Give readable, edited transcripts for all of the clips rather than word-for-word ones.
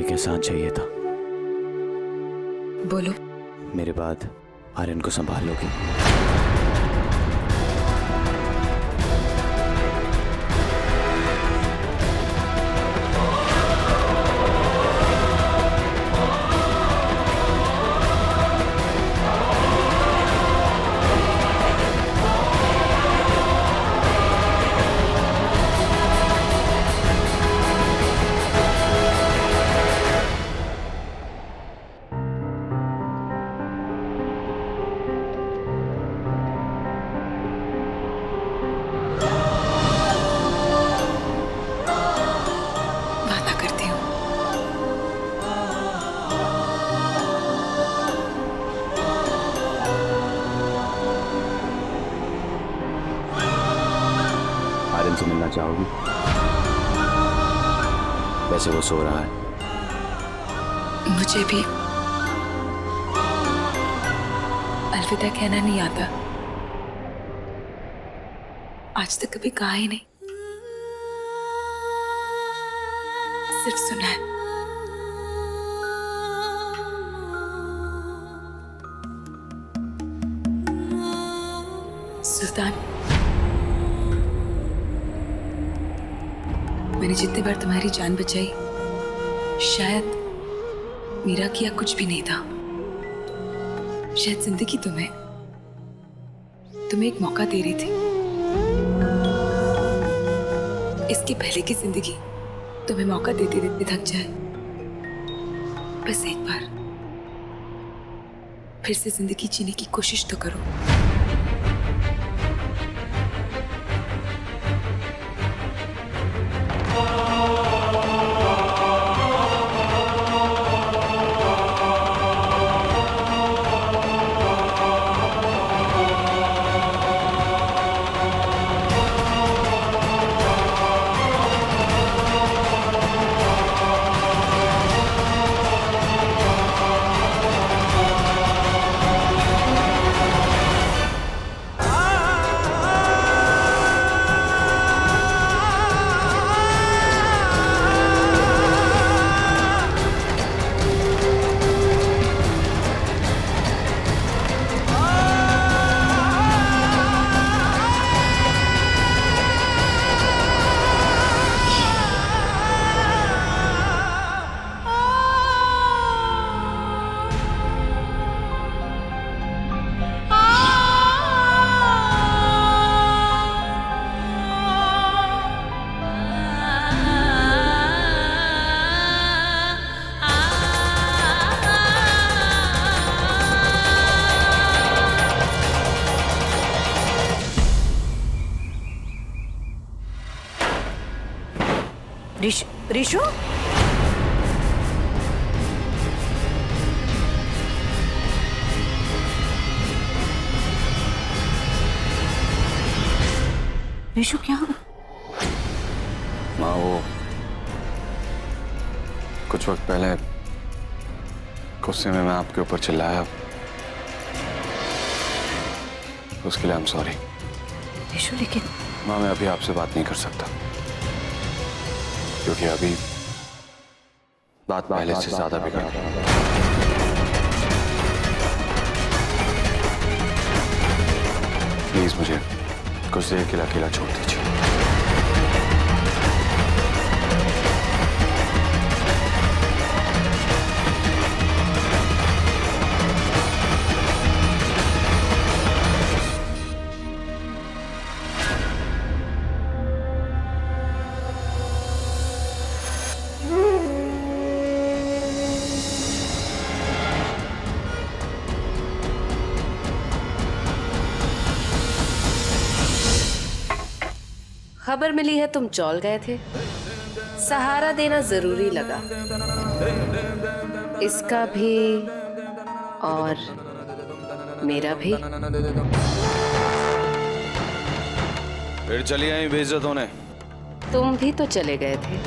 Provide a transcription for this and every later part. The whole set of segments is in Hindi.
एक एहसान चाहिए था। बोलो। मेरे बाद आर्यन को संभाल लोगी? आर्यन से मिलना चाहोगी? वैसे वो सो रहा है। मुझे भी अलविदा कहना नहीं आता। आज तक कभी कहा ही नहीं, सिर्फ सुना है। सुल्तान, मैंने जितने बार तुम्हारी जान बचाई, शायद मेरा किया कुछ भी नहीं था। शायद जिंदगी तुम्हें एक मौका दे रही थी। इसके पहले की जिंदगी तुम्हें मौका देते देते थक जाए। बस एक बार फिर से जिंदगी जीने की कोशिश तो करो। रिशु, रिशु क्या हुआ? माँ, वो कुछ वक्त पहले गुस्से में मैं आपके ऊपर चिल्लाया, उसके लिए आई एम सॉरी। रिशु, लेकिन माँ, मैं अभी आपसे बात नहीं कर सकता क्योंकि अभी बात पहले से ज्यादा बिगड़ गई। प्लीज मुझे कुछ देर के लिए अकेला छोड़ दीजिए। खबर मिली है तुम चौल गए थे। सहारा देना जरूरी लगा, इसका भी और मेरा भी। फिर चली आई बेइज्जत होने। तुम भी तो चले गए थे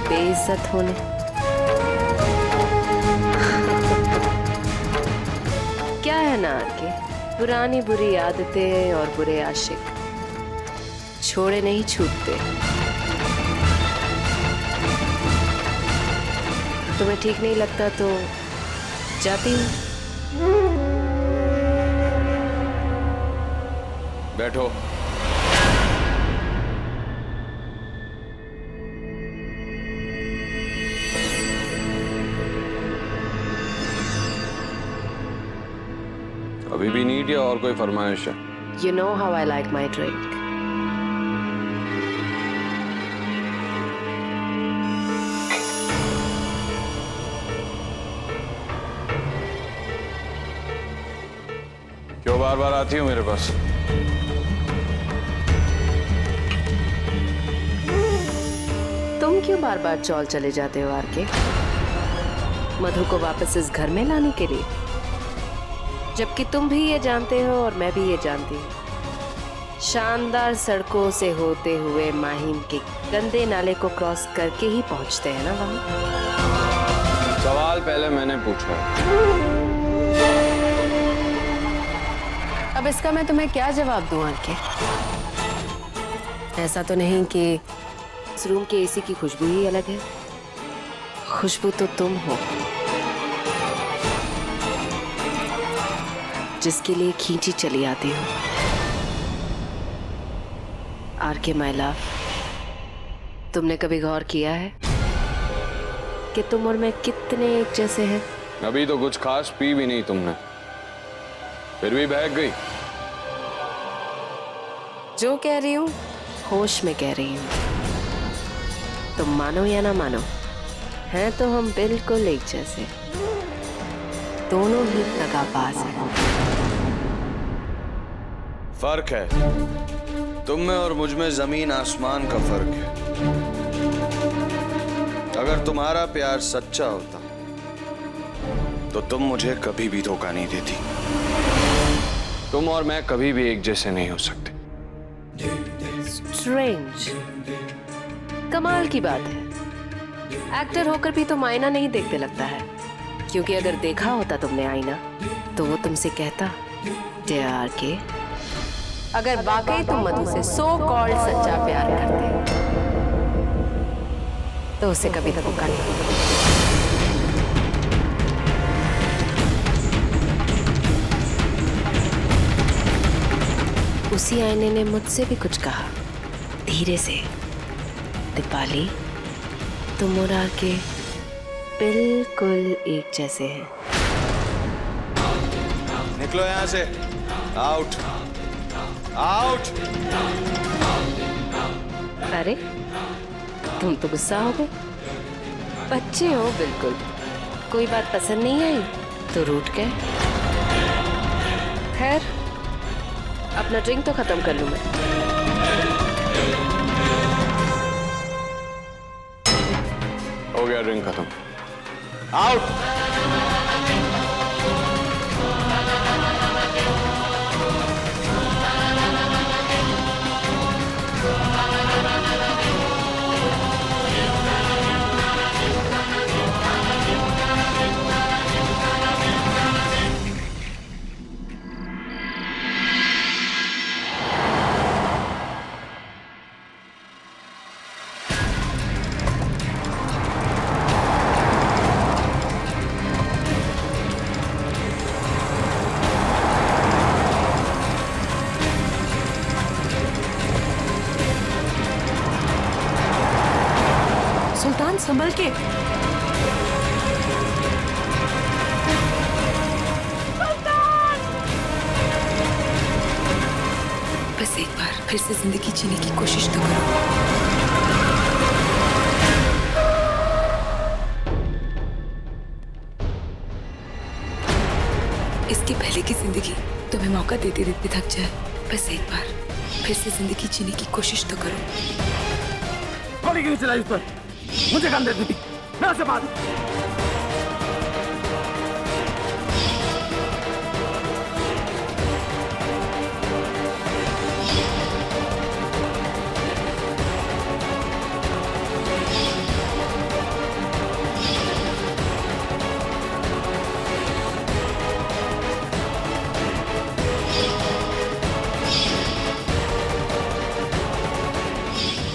बेइज्जत होने। क्या है ना कि पुरानी बुरी आदतें और बुरे आशिक छोड़े नहीं छूटते। तुम्हें ठीक नहीं लगता तो जाती हूँ। बैठो। अभी भी नीट या और कोई फरमाइश है? You know how I like my drink. क्यों बार बार आती हो मेरे पास? तुम क्यों बार बार चौल चले जाते हो आरके? मधु को वापस इस घर में लाने के लिए, जबकि तुम भी ये जानते हो और मैं भी ये जानती हूँ, शानदार सड़कों से होते हुए माहिम के गंदे नाले को क्रॉस करके ही पहुंचते हैं ना वहां। सवाल पहले मैंने पूछा। अब इसका मैं तुम्हें क्या जवाब दूं आरके? ऐसा तो नहीं कि इस रूम के एसी की खुशबू ही अलग है। खुशबू तो तुम हो, जिसके लिए खींची चली आती हूँ। आरके माय लव, तुमने कभी गौर किया है कि तुम और मैं कितने एक जैसे हैं? अभी तो कुछ खास पी भी नहीं तुमने, फिर भी बहक गई। जो कह रही हूँ होश में कह रही हूँ। तुम मानो या ना मानो, हैं तो हम बिल्कुल एक जैसे, दोनों ही दगाबाज हैं। फर्क है, तुम में और मुझ में जमीन आसमान का फर्क है। अगर तुम्हारा प्यार सच्चा होता तो तुम मुझे कभी भी धोखा नहीं देती। तुम और मैं कभी भी एक जैसे नहीं हो सकते। स्ट्रेंज, कमाल की बात है। एक्टर होकर भी तुम आईना नहीं देखते लगता है, क्योंकि अगर देखा होता तुमने आईना तो वो तुमसे कहता, डियर आरके, अगर वाकई तुम मधु से सो कॉल्ड सच्चा प्यार करते तो उसे कभी धोखा नहीं देते। उसी आईने ने मुझसे भी कुछ कहा, धीरे से, दीपाली, तुम और आरके बिल्कुल एक जैसे हैं। निकलो यहां से, आउट आउट। अरे तुम तो गुस्सा हो गए, बच्चे हो बिल्कुल। कोई बात पसंद नहीं आई तो रूठ गए। खैर, अपना ड्रिंक तो खत्म कर लूं मैं। हो गया ड्रिंक खत्म। आउट। सुल्तान, संभल के। बस एक बार फिर से जिंदगी जीने की कोशिश तो करो। इसके पहले की जिंदगी तुम्हें मौका देते देते थक जाए। बस एक बार फिर से जिंदगी जीने की कोशिश तो करो। गोली क्यों चलाई उस पर? मुझे काम देती थी, मैं उससे बात।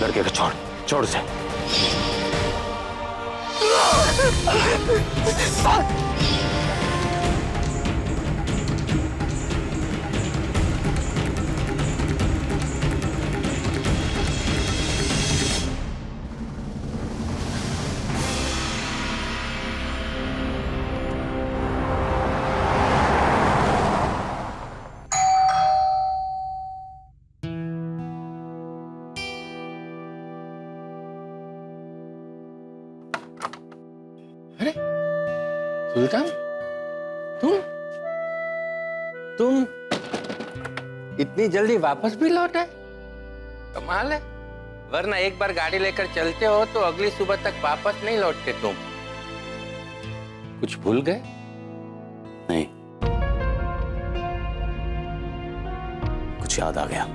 लड़के को छोड़, छोड़ उसे। सुल्तान, तुम इतनी जल्दी वापस भी लौटे? कमाल है। वरना एक बार गाड़ी लेकर चलते हो तो अगली सुबह तक वापस नहीं लौटते तुम। कुछ भूल गए? नहीं, कुछ याद आ गया।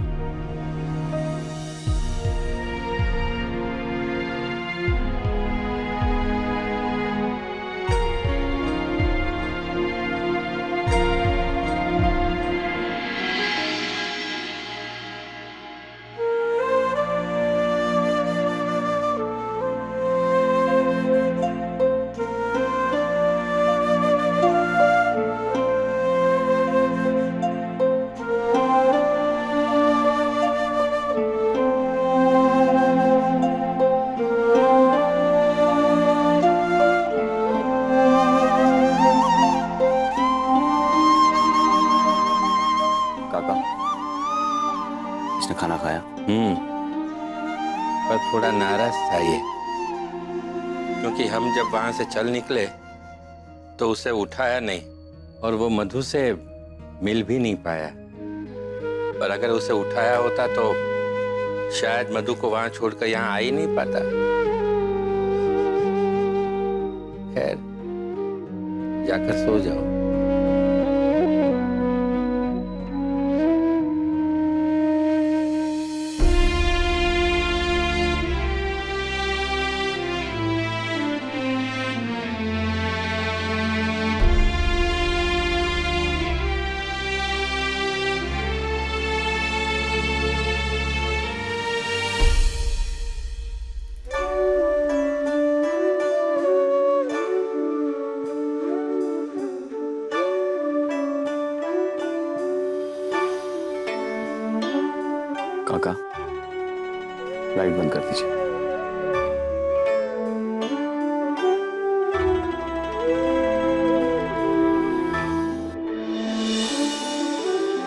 काका, इसने खाना खाया? पर थोड़ा नाराज था ये, क्योंकि हम जब वहां से चल निकले तो उसे उठाया नहीं और वो मधु से मिल भी नहीं पाया। पर अगर उसे उठाया होता तो शायद मधु को वहां छोड़कर यहाँ आ ही नहीं पाता। खैर, जाकर सो जाओ। काका, लाइट बंद कर दीजिए।